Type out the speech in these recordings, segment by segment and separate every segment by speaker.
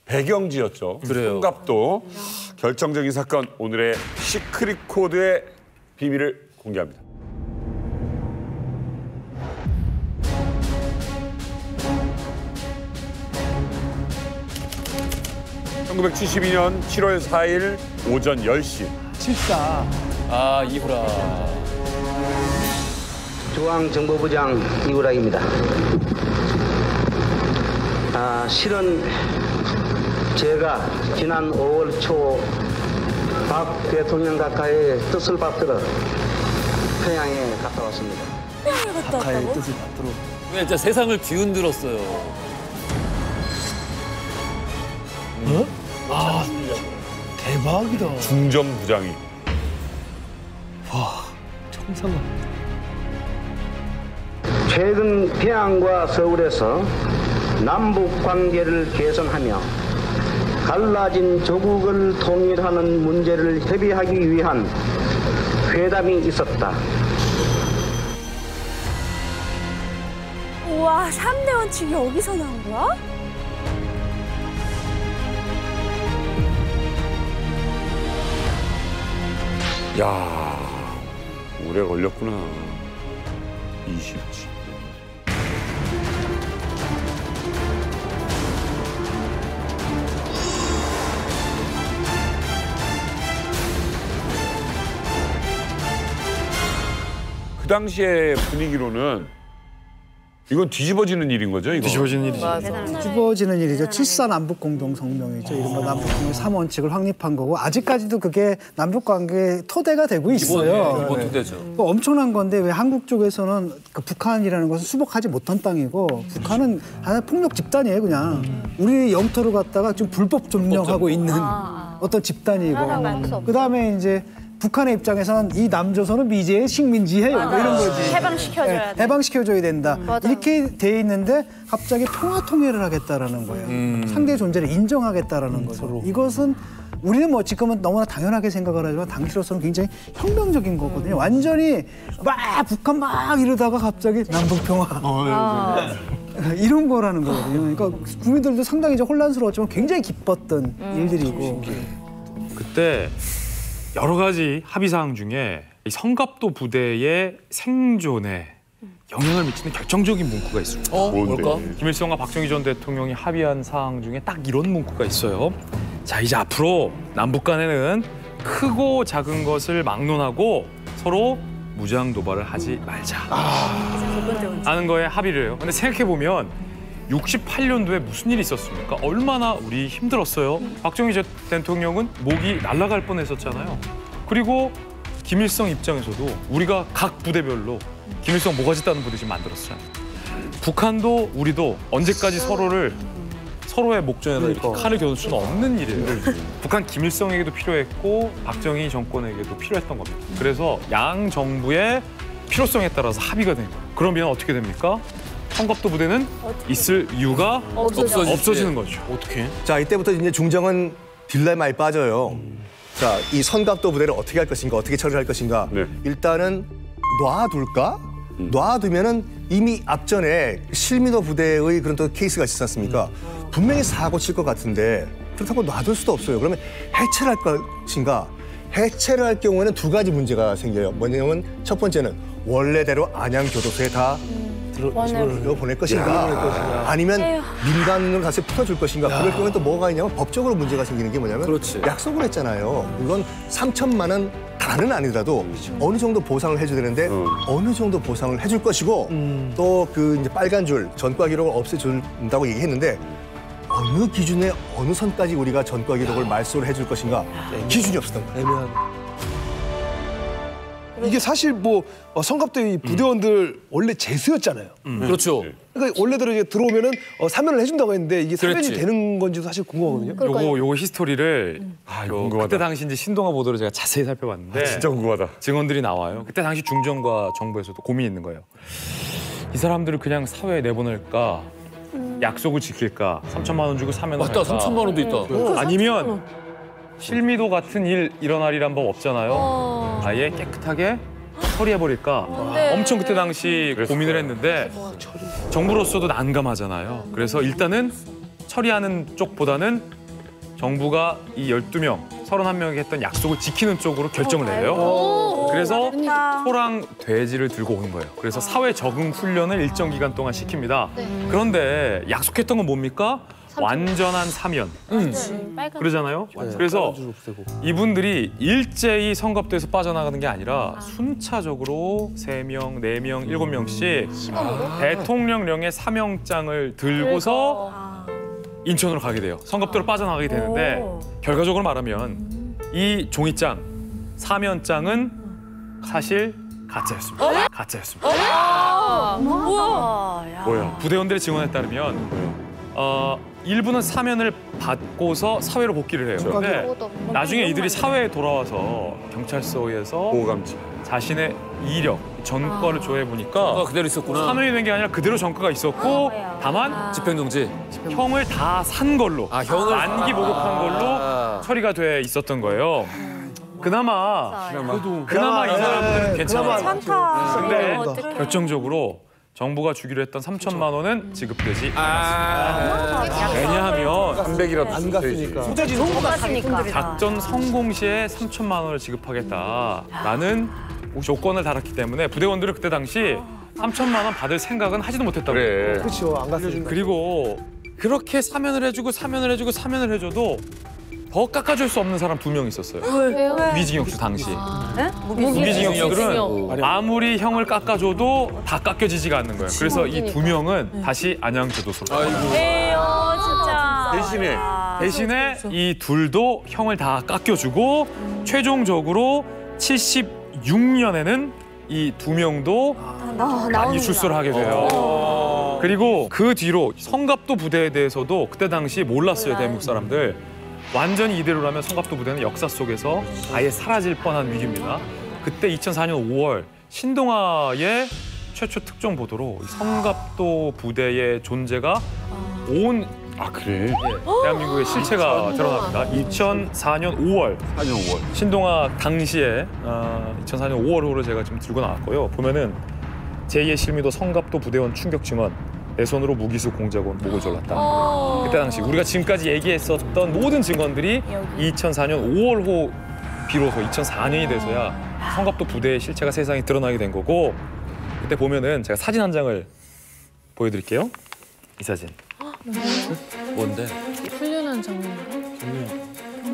Speaker 1: 배경지였죠.
Speaker 2: 그래요.
Speaker 1: 성갑도. 결정적인 사건, 오늘의 시크릿 코드의 비밀을 공개합니다. 1972년 7월 4일 오전 10시.
Speaker 3: 74.
Speaker 2: 아, 이후라.
Speaker 4: 중앙정보부장 이후락입니다. 실은 제가 지난 5월 초 박 대통령 가까이 뜻을 받들어 평양에 갔다 왔습니다.
Speaker 5: 평양에 갔다
Speaker 3: 가의
Speaker 5: 왔다고?
Speaker 3: 뜻을 받들어.
Speaker 2: 진짜 세상을 뒤흔들었어요.
Speaker 3: 어? 아, 대박이다.
Speaker 1: 중정부장이.
Speaker 3: 와, 청상아.
Speaker 4: 최근 평양과 서울에서 남북 관계를 개선하며 갈라진 조국을 통일하는 문제를 협의하기 위한 회담이 있었다.
Speaker 5: 우와, 3대 원칙이 여기서 나온 거야?
Speaker 1: 야, 오래 걸렸구나. 27. 그 당시의 분위기로는 이건 뒤집어지는 일인 거죠, 이거?
Speaker 2: 뒤집어지는 일이죠.
Speaker 3: 뒤집어지는 일이죠. 7.4 남북공동성명이죠. 이른바 남북공동 3원칙을 확립한 거고 아직까지도 그게 남북관계의 토대가 되고 있어요.
Speaker 2: 기본 토대죠.
Speaker 3: 엄청난 건데 왜 한국 쪽에서는 그 북한이라는 것은 수복하지 못한 땅이고 북한은 하나의 폭력 집단이에요, 그냥. 우리 영토를 갖다가 좀 불법 점령하고 있는 어떤 집단이고. 그다음에 이제 북한의 입장에서는 이 남조선은 미제의 식민지예요. 뭐 이런 거지.
Speaker 5: 해방시켜줘야 돼.
Speaker 3: 해방시켜줘야 된다.
Speaker 5: 맞아.
Speaker 3: 이렇게 돼 있는데 갑자기 평화 통일을 하겠다라는 거예요. 상대의 존재를 인정하겠다라는 거죠. 서로. 이것은 우리는 뭐 지금은 너무나 당연하게 생각을 하지만 당시로서는 굉장히 혁명적인 거거든요. 완전히 막 북한 막 이러다가 갑자기 남북 평화. 이런 거라는 거거든요. 그러니까 국민들도 상당히 이제 혼란스러웠지만 굉장히 기뻤던 일들이고.
Speaker 6: 그때 여러 가지 합의사항 중에 이 성갑도 부대의 생존에 영향을 미치는 결정적인 문구가 있습니다.
Speaker 2: 뭘까?
Speaker 6: 김일성과 박정희 전 대통령이 합의한 사항 중에 딱 이런 문구가 있어요. 자, 이제 앞으로 남북 간에는 크고 작은 것을 막론하고 서로 무장 도발을 하지 말자. 하는 거에 합의를 해요. 근데 생각해보면 68년도에 무슨 일이 있었습니까? 얼마나 우리 힘들었어요. 박정희 전 대통령은 목이 날아갈 뻔했었잖아요. 그리고 김일성 입장에서도 우리가 각 부대별로 김일성 모가지 따는 부대 지금 만들었어요. 북한도 우리도 언제까지 서로의 목전에다 이렇게 칼을 겨눌 수는 없는 일이에요. 북한 김일성에게도 필요했고 박정희 정권에게도 필요했던 겁니다. 그래서 양 정부의 필요성에 따라서 합의가 된 거예요. 그러면 어떻게 됩니까? 성갑도 부대는 있을 이유가 없어지는 거죠.
Speaker 2: 어떻게?
Speaker 7: 자, 이때부터 이제 중정은 딜레마에 빠져요. 자, 이 성갑도 부대를 어떻게 할 것인가, 어떻게 처리할 것인가.
Speaker 1: 네.
Speaker 7: 일단은 놔둘까? 놔두면은 이미 앞전에 실미도 부대의 그런 또 케이스가 있었지 않습니까? 분명히 사고 칠 것 같은데 그렇다고 놔둘 수도 없어요. 그러면 해체를 할 것인가? 해체를 할 경우에는 두 가지 문제가 생겨요. 뭐냐면 첫 번째는 원래대로 안양교도소에 다 보낼 것인가 아니면 민간으로 다시 풀어줄 것인가. 그럴 경우에 또 뭐가 있냐면 법적으로 문제가 생기는 게 뭐냐면 약속을 했잖아요. 물론 3천만 원 다는 아니더라도 어느 정도 보상을 해줘야 되는데 어느 정도 보상을 해줄 것이고 또 그 이제 빨간 줄 전과 기록을 없애준다고 얘기했는데 어느 기준에 어느 선까지 우리가 전과 기록을 말소를 해줄 것인가 기준이 없었던 거예요.
Speaker 8: 이게 사실 뭐 성갑대 부대원들 원래 재수였잖아요.
Speaker 2: 그렇죠.
Speaker 8: 그러니까 원래대로 이제 들어오면은 사면을 해준다고 했는데 이게 사면이
Speaker 2: 그랬지.
Speaker 8: 되는 건지도 사실 궁금하거든요.
Speaker 6: 요거 히스토리를
Speaker 1: 궁금하다.
Speaker 6: 그때 당시 이제 신동아 보도를 제가 자세히 살펴봤는데
Speaker 1: 진짜 궁금하다.
Speaker 6: 증언들이 나와요. 그때 당시 중정과 정부에서도 고민이 있는 거예요. 이 사람들을 그냥 사회에 내보낼까? 약속을 지킬까? 3천만 원 주고 사면을
Speaker 2: 맞다,
Speaker 6: 할까?
Speaker 2: 3천만 원도 있다.
Speaker 6: 아니면 실미도 같은 일 일어나리란 법 없잖아요. 아예 깨끗하게 처리해버릴까? 엄청 그때 당시 고민을 했는데 정부로서도 난감하잖아요. 그래서 일단은 처리하는 쪽보다는 정부가 이 12명, 31명에게 했던 약속을 지키는 쪽으로 결정을 내요. 그래서 소랑 돼지를 들고 오는 거예요. 그래서 사회 적응 훈련을 일정 기간 동안 시킵니다. 그런데 약속했던 건 뭡니까? 완전한 사면. 그러잖아요. 그래서 이분들이 일제히 성갑도에서 빠져나가는 게 아니라 순차적으로 3명, 4명, 7명씩 대통령령의 사명장을 들고서 인천으로 가게 돼요. 성갑도로 빠져나가게 되는데 결과적으로 말하면 이 종이장, 사면장은 사실 가짜였습니다. 가짜였습니다.
Speaker 1: 뭐야?
Speaker 6: 부대원들의 증언에 따르면 일부는 사면을 받고서 사회로 복귀를 해요. 그런데 나중에 이들이 사회에 돌아와서 경찰서에서
Speaker 1: 보호감치.
Speaker 6: 자신의 이력, 전과를 조회해 보니까
Speaker 2: 그대로 있었구나.
Speaker 6: 사면이 된 게 아니라 그대로 전과가 있었고 다만
Speaker 2: 집행정지.
Speaker 6: 형을 다 산 걸로
Speaker 2: 형을
Speaker 6: 만기 목욕한 걸로 처리가 돼 있었던 거예요. 그나마 이 사람들은 괜찮아요.
Speaker 5: 괜찮다.
Speaker 6: 근데
Speaker 5: 어떡해.
Speaker 6: 결정적으로 정부가 주기로 했던 3천만 원은 지급되지 않았습니다. 왜냐하면
Speaker 1: 300이라도
Speaker 8: 안 갔으니까.
Speaker 6: 작전 성공 시에 3천만 원을 지급하겠다라는 조건을 달았기 때문에 부대원들은 그때 당시 3천만 원 받을 생각은 하지도 못했다고
Speaker 1: 그래.
Speaker 8: 그렇죠. 안 갔으니까.
Speaker 6: 그리고 그렇게 사면을 해줘도 더 깎아줄 수 없는 사람 2명 있었어요. 무기징역수 당시. 무기징역수들은 아무리 형을 깎아줘도 다 깎여지지가 않는 거예요. 그래서 이 2명은 다시 안양교도소로.
Speaker 5: 에요 진짜.
Speaker 6: 대신에 이 둘도 형을 다 깎여주고 최종적으로 76년에는 이 2명도 만기 출소를 하게 돼요. 그리고 그 뒤로 성갑도 부대에 대해서도 그때 당시 몰랐어요, 대한민국 사람들. 완전히 이대로라면 성갑도 부대는 역사 속에서 아예 사라질 뻔한 위기입니다. 그때 2004년 5월 신동아의 최초 특종 보도로 이 성갑도 부대의 존재가 온
Speaker 1: 그래?
Speaker 6: 대한민국의 실체가 드러납니다. 2004년 5월
Speaker 1: 4년 5월.
Speaker 6: 신동아 당시에 2004년 5월호를 제가 지금 들고 나왔고요. 보면은 제2의 실미도 성갑도 부대원 충격 증언. 내 손으로 무기수 공작원 목을 졸랐다. 그때 당시 우리가 지금까지 얘기했었던 모든 증언들이 2004년 5월호 비로소 2004년이 돼서야 성갑도 부대의 실체가 세상에 드러나게 된 거고 그때 보면은 제가 사진 한 장을 보여드릴게요. 이 사진.
Speaker 2: 뭔데?
Speaker 9: 훈련한 장면인가?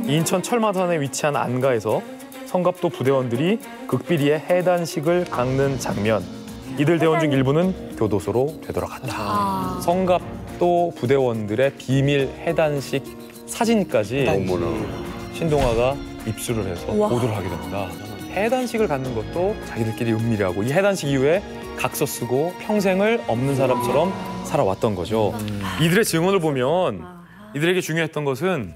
Speaker 6: 인천 철마산에 위치한 안가에서 성갑도 부대원들이 극비리에 해단식을 깎는 장면. 이들 대원 중 일부는 교도소로 되돌아갔다. 성갑도 부대원들의 비밀 해단식 사진까지 신동아가 입수를 해서 보도를 하게 됩니다. 해단식을 갖는 것도 자기들끼리 은밀하고 이 해단식 이후에 각서 쓰고 평생을 없는 사람처럼 살아왔던 거죠. 이들의 증언을 보면 이들에게 중요했던 것은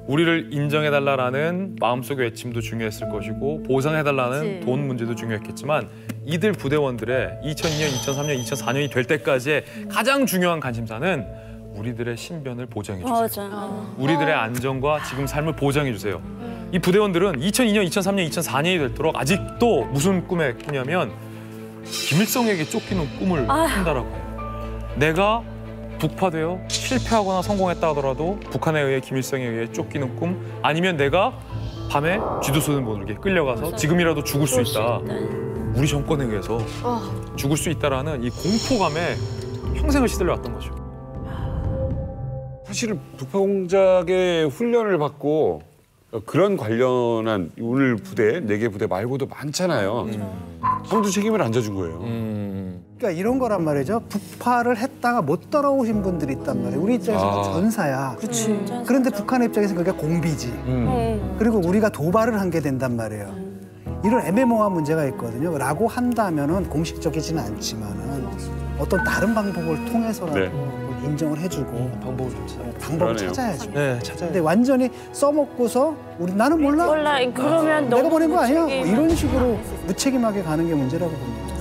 Speaker 6: 우리를 인정해달라는 마음속의 외침도 중요했을 것이고 보상해달라는 돈 문제도 중요했겠지만 이들 부대원들의 2002년, 2003년, 2004년이 될 때까지의 가장 중요한 관심사는 우리들의 신변을 보장해 주세요. 우리들의 안전과 지금 삶을 보장해 주세요. 이 부대원들은 2002년, 2003년, 2004년이 되도록 아직도 무슨 꿈에 꾸냐면 김일성에게 쫓기는 꿈을 꾼다라고 해요. 내가 북파되어 실패하거나 성공했다 하더라도 북한에 의해 김일성에 의해 쫓기는 꿈 아니면 내가 밤에 쥐도쏘는 모르게 끌려가서 지금이라도 죽을 수 있다. 우리 정권에 의해서 죽을 수 있다라는 이 공포감에 평생을 시들려왔던 거죠.
Speaker 1: 사실은 북파공작의 훈련을 받고 그런 관련한 오늘 부대, 4개 부대 말고도 많잖아요. 아무도 책임을 안 져준 거예요.
Speaker 3: 그러니까 이런 거란 말이죠. 북파를 했다가 못 돌아오신 분들이 있단 말이에요. 우리 입장에서 전사야. 그런데 북한 입장에서 그게 공비지. 그리고 우리가 도발을 한 게 된단 말이에요. 이런 애매모호한 문제가 있거든요. 라고 한다면은 공식적이지는 않지만은 어떤 다른 방법을 통해서라도 인정을 해주고 방법을 찾아야죠.
Speaker 8: 네, 찾아야
Speaker 3: 근데 완전히 써먹고서 나는 몰라.
Speaker 5: 그러면
Speaker 3: 내가 보낸 거 아니야.
Speaker 5: 무책임.
Speaker 3: 이런 식으로 무책임하게 가는 게 문제라고 봅니다.